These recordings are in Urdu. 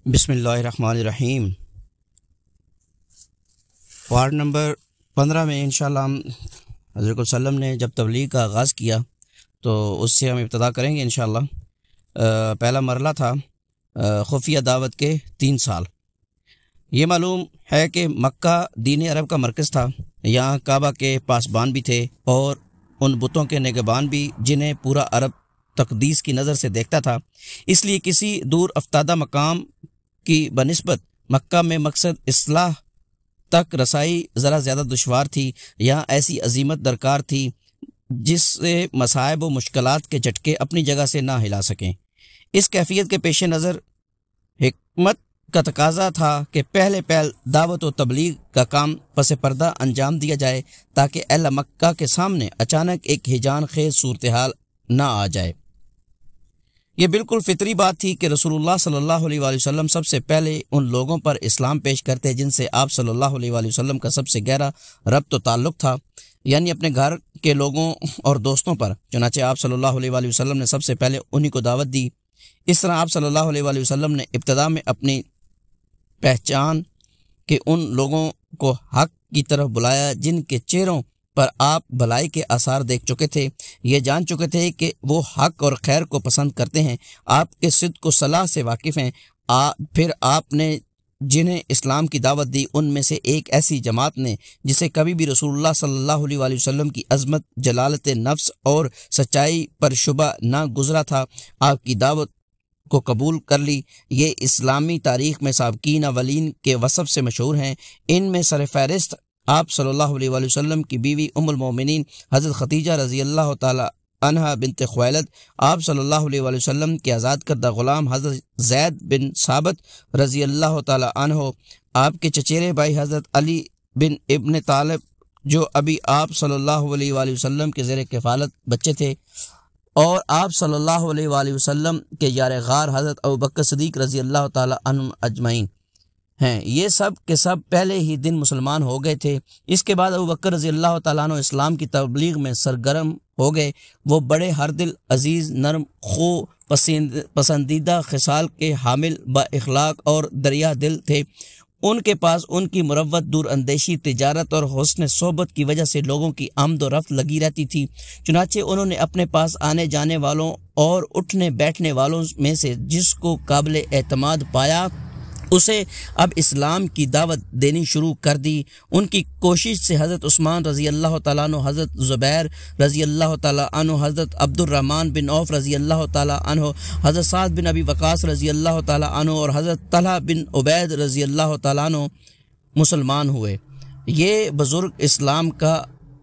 بسم اللہ الرحمن الرحیم۔ وارڈ نمبر 15 میں انشاءاللہ ہم حضرت وسلم نے جب تبلیغ کا آغاز کیا تو اس سے ہم ابتدا کریں گے انشاءاللہ۔ پہلا مرحلہ تھا خفیہ دعوت کے 3 سال۔ یہ معلوم ہے کہ مکہ دین عرب کا مرکز تھا، یہاں کعبہ کے پاسبان بھی تھے اور ان بتوں کے نگہبان بھی جنہیں پورا عرب تقدیس کی نظر سے دیکھتا تھا۔ اس لیے کسی دور افتادہ مقام کی بنسبت مکہ میں مقصد اصلاح تک رسائی ذرا زیادہ دشوار تھی۔ یہاں ایسی عظیمت درکار تھی جس سے مصائب و مشکلات کے جھٹکے اپنی جگہ سے نہ ہلا سکیں۔ اس کیفیت کے پیش نظر حکمت کا تقاضا تھا کہ پہلے دعوت و تبلیغ کا کام پس پردہ انجام دیا جائے تاکہ اہل مکہ کے سامنے اچانک ایک ہیجان خیز صورتحال نہ آ جائے۔ یہ بالکل فطری بات تھی کہ رسول اللہ صلی اللہ علیہ وآلہ وسلم سب سے پہلے ان لوگوں پر اسلام پیش کرتے جن سے آپ صلی اللہ علیہ وآلہ وسلم کا سب سے گہرا ربط و تعلق تھا، یعنی اپنے گھر کے لوگوں اور دوستوں پر۔ چنانچہ آپ صلی اللہ علیہ وآلہ وسلم نے سب سے پہلے انہی کو دعوت دی۔ اس طرح آپ صلی اللہ علیہ وآلہ وسلم نے ابتدا میں اپنی پہچان کے ان لوگوں کو حق کی طرف بلایا جن کے چہروں پر آپ بھلائی کے آثار دیکھ چکے تھے، یہ جان چکے تھے کہ وہ حق اور خیر کو پسند کرتے ہیں، آپ کے صدق و صلاح سے واقف ہیں۔ پھر آپ نے جنہیں اسلام کی دعوت دی ان میں سے ایک ایسی جماعت نے جسے کبھی بھی رسول اللہ صلی اللہ علیہ وآلہ وسلم کی عظمت، جلالت نفس اور سچائی پر شبہ نہ گزرا تھا، آپ کی دعوت کو قبول کر لی۔ یہ اسلامی تاریخ میں سابقین اولین کے وصف سے مشہور ہیں۔ ان میں سر فہرست آپ صلی اللہ علیہ وآلہ وسلم کی بیوی ام المومنین حضرت ختیجہ رضی اللہ تعالی عنہا بنت خویلد، آپ صلی اللہ علیہ وآلہ وسلم کے آزاد کردہ غلام حضرت زید بن ثابت رضی اللہ تعالی عنہ، آپ کے چچیرے بھائی حضرت علی بن ابن طالب جو ابھی آپ صلی اللہ علیہ وآلہ وسلم کے زیر کفالت بچے تھے، اور آپ صلی اللہ علیہ وآلہ وسلم کے یار غار حضرت ابوبکر صدیق رضی اللہ تعالی عنہ اجمعین ہیں۔ یہ سب کے سب پہلے ہی دن مسلمان ہو گئے تھے۔ اس کے بعد ابوبکر رضی اللہ تعالیٰ عنہ اسلام کی تبلیغ میں سرگرم ہو گئے۔ وہ بڑے ہر دل، عزیز، نرم خو، پسندیدہ خصال کے حامل، با اخلاق اور دریا دل تھے۔ ان کے پاس ان کی مروت، دور اندیشی، تجارت اور حسن صحبت کی وجہ سے لوگوں کی آمد و رفت لگی رہتی تھی۔ چنانچہ انہوں نے اپنے پاس آنے جانے والوں اور اٹھنے بیٹھنے والوں میں سے جس کو قابل اعتماد پایا اسے اب اسلام کی دعوت دینی شروع کر دی۔ ان کی کوشش سے حضرت عثمان رضی اللہ تعالیٰ عنہ، حضرت زبیر رضی اللہ تعالیٰ عنہ، حضرت عبد الرحمن بن عوف رضی اللہ تعالیٰ عنہ، حضرت سعد بن ابی وقاص رضی اللہ تعالیٰ عنہ اور حضرت طلحہ بن عبید رضی اللہ تعالیٰ عنہ مسلمان ہوئے۔ یہ بزرگ اسلام کا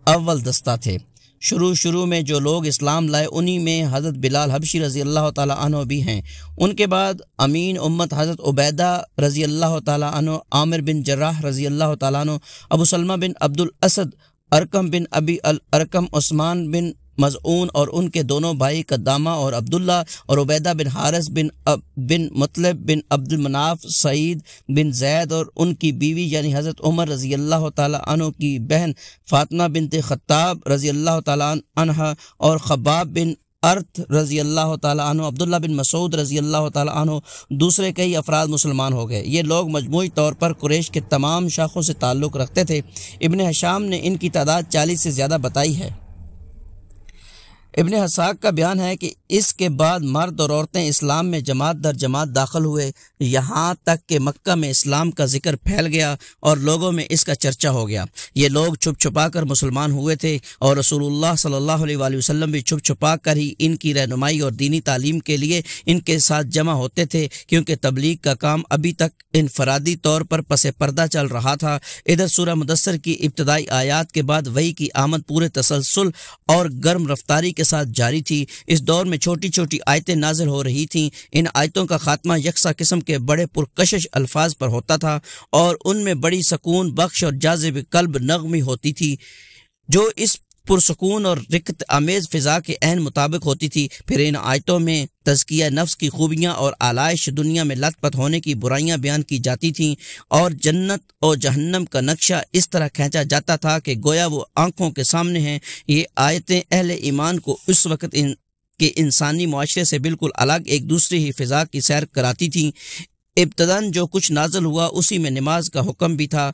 اول دستہ تھے۔ شروع میں جو لوگ اسلام لائے انہی میں حضرت بلال حبشی رضی اللہ تعالیٰ عنہ بھی ہیں۔ ان کے بعد امین امت حضرت عبیدہ رضی اللہ تعالیٰ عنہ، عامر بن جراح رضی اللہ تعالیٰ عنہ، ابو سلمہ بن عبد الاسد، ارقم بن ابی الارقم، عثمان بن مظعون اور ان کے دونوں بھائی قدامہ اور عبداللہ، اور عبیدہ بن حارث بن مطلب بن عبد المناف، سعید بن زید اور ان کی بیوی یعنی حضرت عمر رضی اللہ تعالیٰ عنہ کی بہن فاطمہ بنت خطاب رضی اللہ تعالیٰ عنہ، اور خباب بن ارت رضی اللہ تعالیٰ عنہ، عبداللہ بن مسعود رضی اللہ تعالیٰ عنہ، دوسرے کئی افراد مسلمان ہو گئے۔ یہ لوگ مجموعی طور پر قریش کے تمام شاخوں سے تعلق رکھتے تھے۔ ابن حشام نے ان کی تعداد 40 سے زیادہ بتائی ہے۔ ابن حساق کا بیان ہے کہ اس کے بعد مرد اور عورتیں اسلام میں جماعت در جماعت داخل ہوئے، یہاں تک کہ مکہ میں اسلام کا ذکر پھیل گیا اور لوگوں میں اس کا چرچا ہو گیا۔ یہ لوگ چھپ چھپا کر مسلمان ہوئے تھے اور رسول اللہ صلی اللہ علیہ وآلہ وسلم بھی چھپ چھپا کر ہی ان کی رہنمائی اور دینی تعلیم کے لیے ان کے ساتھ جمع ہوتے تھے، کیونکہ تبلیغ کا کام ابھی تک انفرادی طور پر پس پردہ چل رہا تھا۔ ادھر سورہ مدثر کی ابتدائی آیات کے بعد وحی کی آمد پورے تسلسل اور گرم رفتاری کے ساتھ جاری تھی۔ اس دور میں چھوٹی چھوٹی آیتیں نازل ہو رہی تھیں۔ ان آیتوں کا خاتمہ یکساں قسم کے بڑے پرکشش الفاظ پر ہوتا تھا اور ان میں بڑی سکون بخش اور جاذب قلب نغمی ہوتی تھی جو اس پرسکون اور رقت آمیز فضا کے عین مطابق ہوتی تھی۔ پھر ان آیتوں میں تزکیہ نفس کی خوبیاں اور آلائش دنیا میں لت پت ہونے کی برائیاں بیان کی جاتی تھیں اور جنت اور جہنم کا نقشہ اس طرح کھینچا جاتا تھا کہ گویا وہ آنکھوں کے سامنے ہیں۔ یہ آیتیں اہل ایمان کو اس وقت کہ انسانی معاشرے سے بالکل الگ ایک دوسری ہی فضا کی سیر کراتی تھیں۔ ابتداً جو کچھ نازل ہوا اسی میں نماز کا حکم بھی تھا۔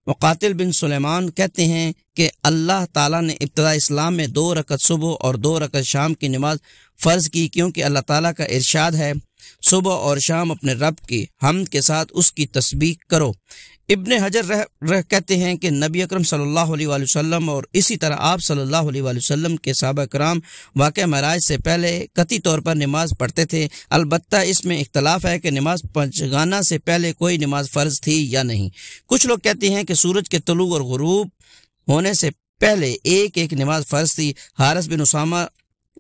مقاتل بن سلیمان کہتے ہیں کہ اللہ تعالیٰ نے ابتدا اسلام میں 2 رکعت صبح اور 2 رکعت شام کی نماز فرض کی، کیونکہ اللہ تعالیٰ کا ارشاد ہے صبح اور شام اپنے رب کی حمد کے ساتھ اس کی تسبیح کرو۔ ابن حجر کہتے ہیں کہ نبی اکرم صلی اللہ علیہ وآلہ وسلم اور اسی طرح آپ صلی اللہ علیہ وآلہ وسلم کے صحابہ کرام واقعہ معراج سے پہلے قطعی طور پر نماز پڑھتے تھے۔ البتہ اس میں اختلاف ہے کہ نماز پنجگانہ سے پہلے کوئی نماز فرض تھی یا نہیں۔ کچھ لوگ کہتے ہیں کہ سورج کے طلوع اور غروب ہونے سے پہلے ایک نماز فرض تھی۔ حارث بن اسامہ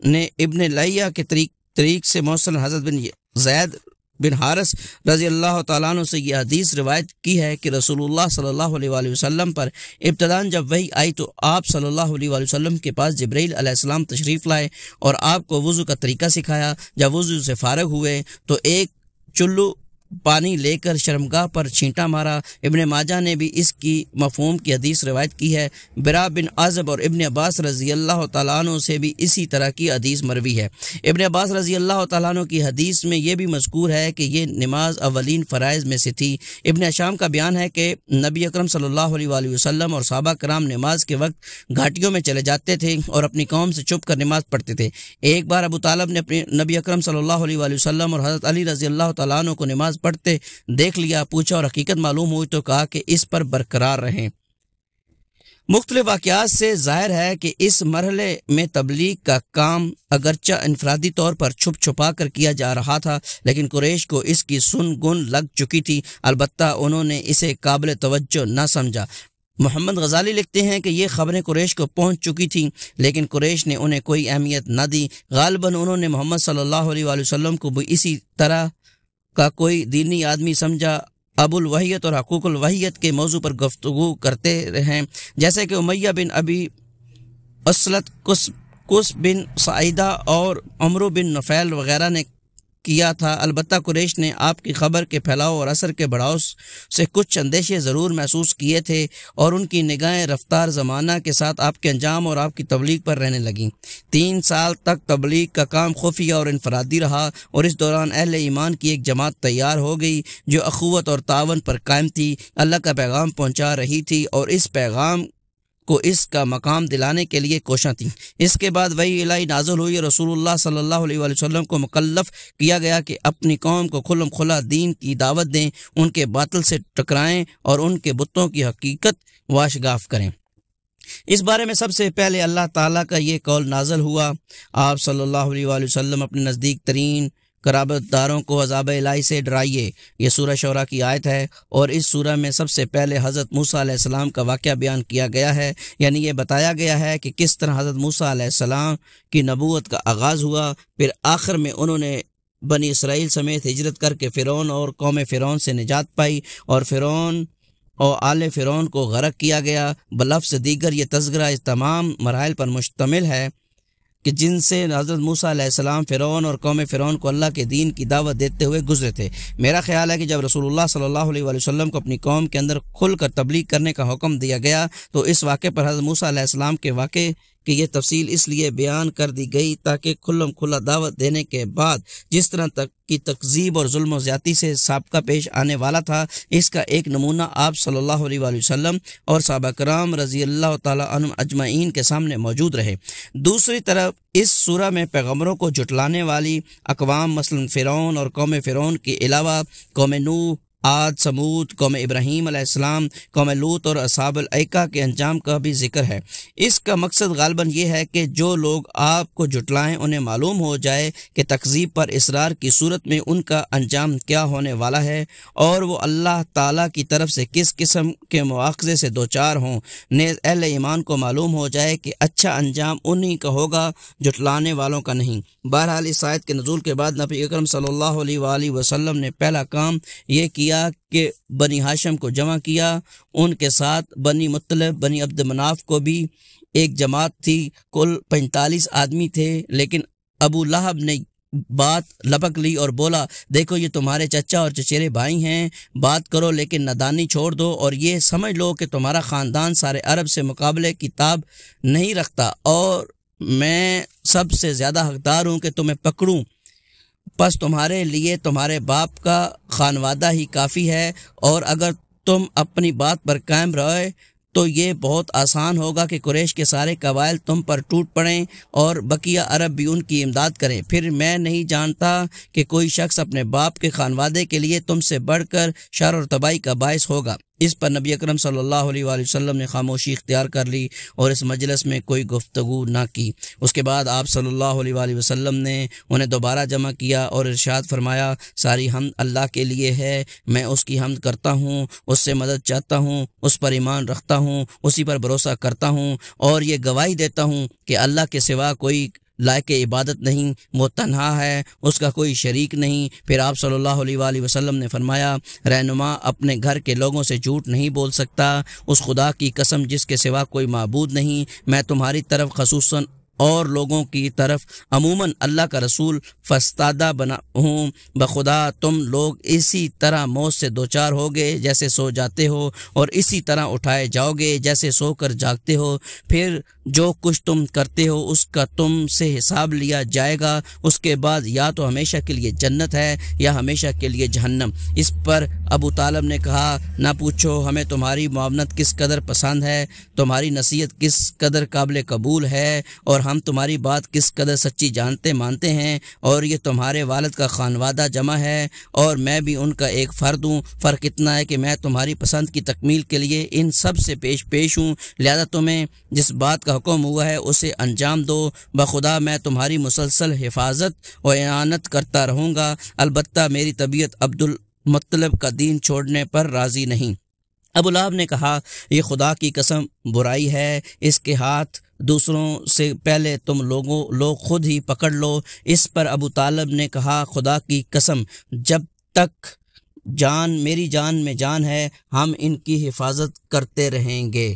نے ابن لیہ کے طریق سے موصل حضرت بن زید بن حارث رضی اللہ تعالیٰ عنہ سے یہ حدیث روایت کی ہے کہ رسول اللہ صلی اللہ علیہ وآلہ وسلم پر ابتداً جب وحی آئی تو آپ صلی اللہ علیہ وآلہ وسلم کے پاس جبرائیل علیہ السلام تشریف لائے اور آپ کو وضو کا طریقہ سکھایا۔ جب وضو سے فارغ ہوئے تو ایک چلو پانی لے کر شرمگاہ پر چھینٹا مارا۔ ابن ماجہ نے بھی اس کی مفہوم کی حدیث روایت کی ہے۔ برا بن عازب اور ابن عباس رضی اللہ تعالیٰ عنہ سے بھی اسی طرح کی حدیث مروی ہے۔ ابن عباس رضی اللہ تعالیٰ عنہ کی حدیث میں یہ بھی مذکور ہے کہ یہ نماز اولین فرائض میں سے تھی۔ ابن حشام کا بیان ہے کہ نبی اکرم صلی اللہ علیہ وآلہ وسلم اور صحابہ کرام نماز کے وقت گھاٹیوں میں چلے جاتے تھے اور اپنی قوم سے چھپ کر نماز پڑھتے تھے۔ ایک بار ابو طالب نے اپنے نبی اکرم صلی اللہ علیہ وآلہ وسلم اور حضرت علی رضی اللہ تعالیٰ عنہ کو نماز پڑھتے دیکھ لیا، پوچھا اور حقیقت معلوم ہوئی تو کہا کہ اس پر برقرار رہیں۔ مختلف واقعات سے ظاہر ہے کہ اس مرحلے میں تبلیغ کا کام اگرچہ انفرادی طور پر چھپ چھپا کر کیا جا رہا تھا، لیکن قریش کو اس کی سن گن لگ چکی تھی، البتہ انہوں نے اسے قابل توجہ نہ سمجھا۔ محمد غزالی لکھتے ہیں کہ یہ خبریں قریش کو پہنچ چکی تھیں، لیکن قریش نے انہیں کوئی اہمیت نہ دی۔ غالباً انہوں نے محمد صلی اللہ علیہ وآلہ وسلم کو بھی اسی طرح کا کوئی دینی آدمی سمجھا۔ ابو الوحیت اور حقوق الوحیت کے موضوع پر گفتگو کرتے رہیں، جیسے کہ امیہ بن ابی اسلط، قس بن سعیدہ اور عمرو بن نفیل وغیرہ نے کیا تھا۔ البتہ قریش نے آپ کی خبر کے پھیلاؤ اور اثر کے بڑھاؤ سے کچھ اندیشے ضرور محسوس کیے تھے، اور ان کی نگاہیں رفتار زمانہ کے ساتھ آپ کے انجام اور آپ کی تبلیغ پر رہنے لگیں۔ 3 سال تک تبلیغ کا کام خفیہ اور انفرادی رہا، اور اس دوران اہل ایمان کی ایک جماعت تیار ہو گئی جو اخوت اور تعاون پر قائم تھی، اللہ کا پیغام پہنچا رہی تھی اور اس پیغام کو اس کا مقام دلانے کے لیے کوشاں تھیں۔ اس کے بعد وحی الہی نازل ہوئی، رسول اللہ صلی اللہ علیہ وآلہ وسلم کو مکلف کیا گیا کہ اپنی قوم کو کھلم کھلا دین کی دعوت دیں، ان کے باطل سے ٹکرائیں اور ان کے بتوں کی حقیقت واشگاف کریں۔ اس بارے میں سب سے پہلے اللہ تعالیٰ کا یہ قول نازل ہوا، آپ صلی اللہ علیہ وآلہ وسلم اپنے نزدیک ترین قرابت داروں کو عذاب الہی سے ڈرائیے۔ یہ سورہ شعراء کی آیت ہے، اور اس سورہ میں سب سے پہلے حضرت موسیٰ علیہ السلام کا واقعہ بیان کیا گیا ہے، یعنی یہ بتایا گیا ہے کہ کس طرح حضرت موسیٰ علیہ السلام کی نبوت کا آغاز ہوا، پھر آخر میں انہوں نے بنی اسرائیل سمیت ہجرت کر کے فرعون اور قوم فرعون سے نجات پائی، اور فرعون اور آل فرعون کو غرق کیا گیا۔ بلفظ دیگر یہ تذکرہ اس تمام مراحل پر مشتمل ہے کہ جن سے حضرت موسیٰ علیہ السلام فرعون اور قوم فرعون کو اللہ کے دین کی دعوت دیتے ہوئے گزرے تھے۔ میرا خیال ہے کہ جب رسول اللہ صلی اللہ علیہ وآلہ وسلم کو اپنی قوم کے اندر کھل کر تبلیغ کرنے کا حکم دیا گیا تو اس واقعے پر حضرت موسیٰ علیہ السلام کے واقعے کہ یہ تفصیل اس لیے بیان کر دی گئی تاکہ کھلم کھلا دعوت دینے کے بعد جس طرح تک کی تکذیب اور ظلم و زیادتی سے سابقہ پیش آنے والا تھا، اس کا ایک نمونہ آپ صلی اللہ علیہ وآلہ وسلم اور صحابہ کرام رضی اللہ تعالی عنہم اجمعین کے سامنے موجود رہے۔ دوسری طرف اس سورہ میں پیغمبروں کو جھٹلانے والی اقوام مثلا فرعون اور قوم فرعون کے علاوہ قوم نوح، عاد، سمود، قوم ابراہیم علیہ السلام، قوم لوط اور اصحاب الایکہ کے انجام کا بھی ذکر ہے۔ اس کا مقصد غالباً یہ ہے کہ جو لوگ آپ کو جھٹلائیں انہیں معلوم ہو جائے کہ تکذیب پر اصرار کی صورت میں ان کا انجام کیا ہونے والا ہے، اور وہ اللہ تعالیٰ کی طرف سے کس قسم کے مواخذے سے دوچار ہوں۔ نیز اہل ایمان کو معلوم ہو جائے کہ اچھا انجام انہی کا ہوگا، جھٹلانے والوں کا نہیں۔ بہرحال اس آیت کے نزول کے بعد نبی اکرم صلی اللہ علیہ وآلہ وسلم نے پہلا کام یہ کیا کہ بنی ہاشم کو جمع کیا، ان کے ساتھ بنی مطلب، بنی عبد مناف کو بھی ایک جماعت تھی، کل 45 آدمی تھے، لیکن ابو لہب نے بات لپک لی اور بولا، دیکھو یہ تمہارے چچا اور چچیرے بھائی ہیں، بات کرو لیکن نادانی چھوڑ دو اور یہ سمجھ لو کہ تمہارا خاندان سارے عرب سے مقابلے کی تاب نہیں رکھتا اور میں سب سے زیادہ حقدار ہوں کہ تمہیں پکڑوں، پس تمہارے لیے تمہارے باپ کا خانوادہ ہی کافی ہے، اور اگر تم اپنی بات پر قائم رہے تو یہ بہت آسان ہوگا کہ قریش کے سارے قبائل تم پر ٹوٹ پڑیں اور بقیہ عرب بھی ان کی امداد کریں۔ پھر میں نہیں جانتا کہ کوئی شخص اپنے باپ کے خانوادے کے لیے تم سے بڑھ کر شر اور تباہی کا باعث ہوگا۔ اس پر نبی اکرم صلی اللہ علیہ وآلہ وسلم نے خاموشی اختیار کر لی اور اس مجلس میں کوئی گفتگو نہ کی۔ اس کے بعد آپ صلی اللہ علیہ وآلہ وسلم نے انہیں دوبارہ جمع کیا اور ارشاد فرمایا، ساری حمد اللہ کے لیے ہے، میں اس کی حمد کرتا ہوں، اس سے مدد چاہتا ہوں، اس پر ایمان رکھتا ہوں، اسی پر بھروسہ کرتا ہوں، اور یہ گواہی دیتا ہوں کہ اللہ کے سوا کوئی لائق عبادت نہیں، وہ تنہا ہے، اس کا کوئی شریک نہیں۔ پھر آپ صلی اللہ علیہ وآلہ وسلم نے فرمایا، رہنما اپنے گھر کے لوگوں سے جھوٹ نہیں بول سکتا، اس خدا کی قسم جس کے سوا کوئی معبود نہیں، میں تمہاری طرف خصوصاً اور لوگوں کی طرف عموماً اللہ کا رسول فرستادہ بنا ہوں۔ بخدا تم لوگ اسی طرح موت سے دوچار ہوگے جیسے سو جاتے ہو، اور اسی طرح اٹھائے جاؤ گے جیسے سو کر جاگتے ہو۔ پھر جو کچھ تم کرتے ہو اس کا تم سے حساب لیا جائے گا، اس کے بعد یا تو ہمیشہ کے لیے جنت ہے یا ہمیشہ کے لیے جہنم۔ اس پر ابو طالب نے کہا، نہ پوچھو، ہمیں تمہاری معاونت کس قدر پسند ہے، تمہاری نصیحت کس قدر قابل قبول ہے، اور ہم تمہاری بات کس قدر سچی جانتے مانتے ہیں، اور یہ تمہارے والد کا خانوادہ جمع ہے اور میں بھی ان کا ایک فرد ہوں۔ فرق اتنا ہے کہ میں تمہاری پسند کی تکمیل کے لیے ان سب سے پیش ہوں، لہذا تمہیں جس بات کا حکم ہوا ہے اسے انجام دو۔ بخدا میں تمہاری مسلسل حفاظت و اعانت کرتا رہوں گا، البتہ میری طبیعت عبد المطلب کا دین چھوڑنے پر راضی نہیں۔ ابو لہب نے کہا، یہ خدا کی قسم برائی ہے، اس کے ہاتھ دوسروں سے پہلے تم لوگ خود ہی پکڑ لو۔ اس پر ابو طالب نے کہا، خدا کی قسم جب تک میری جان میں جان ہے ہم ان کی حفاظت کرتے رہیں گے۔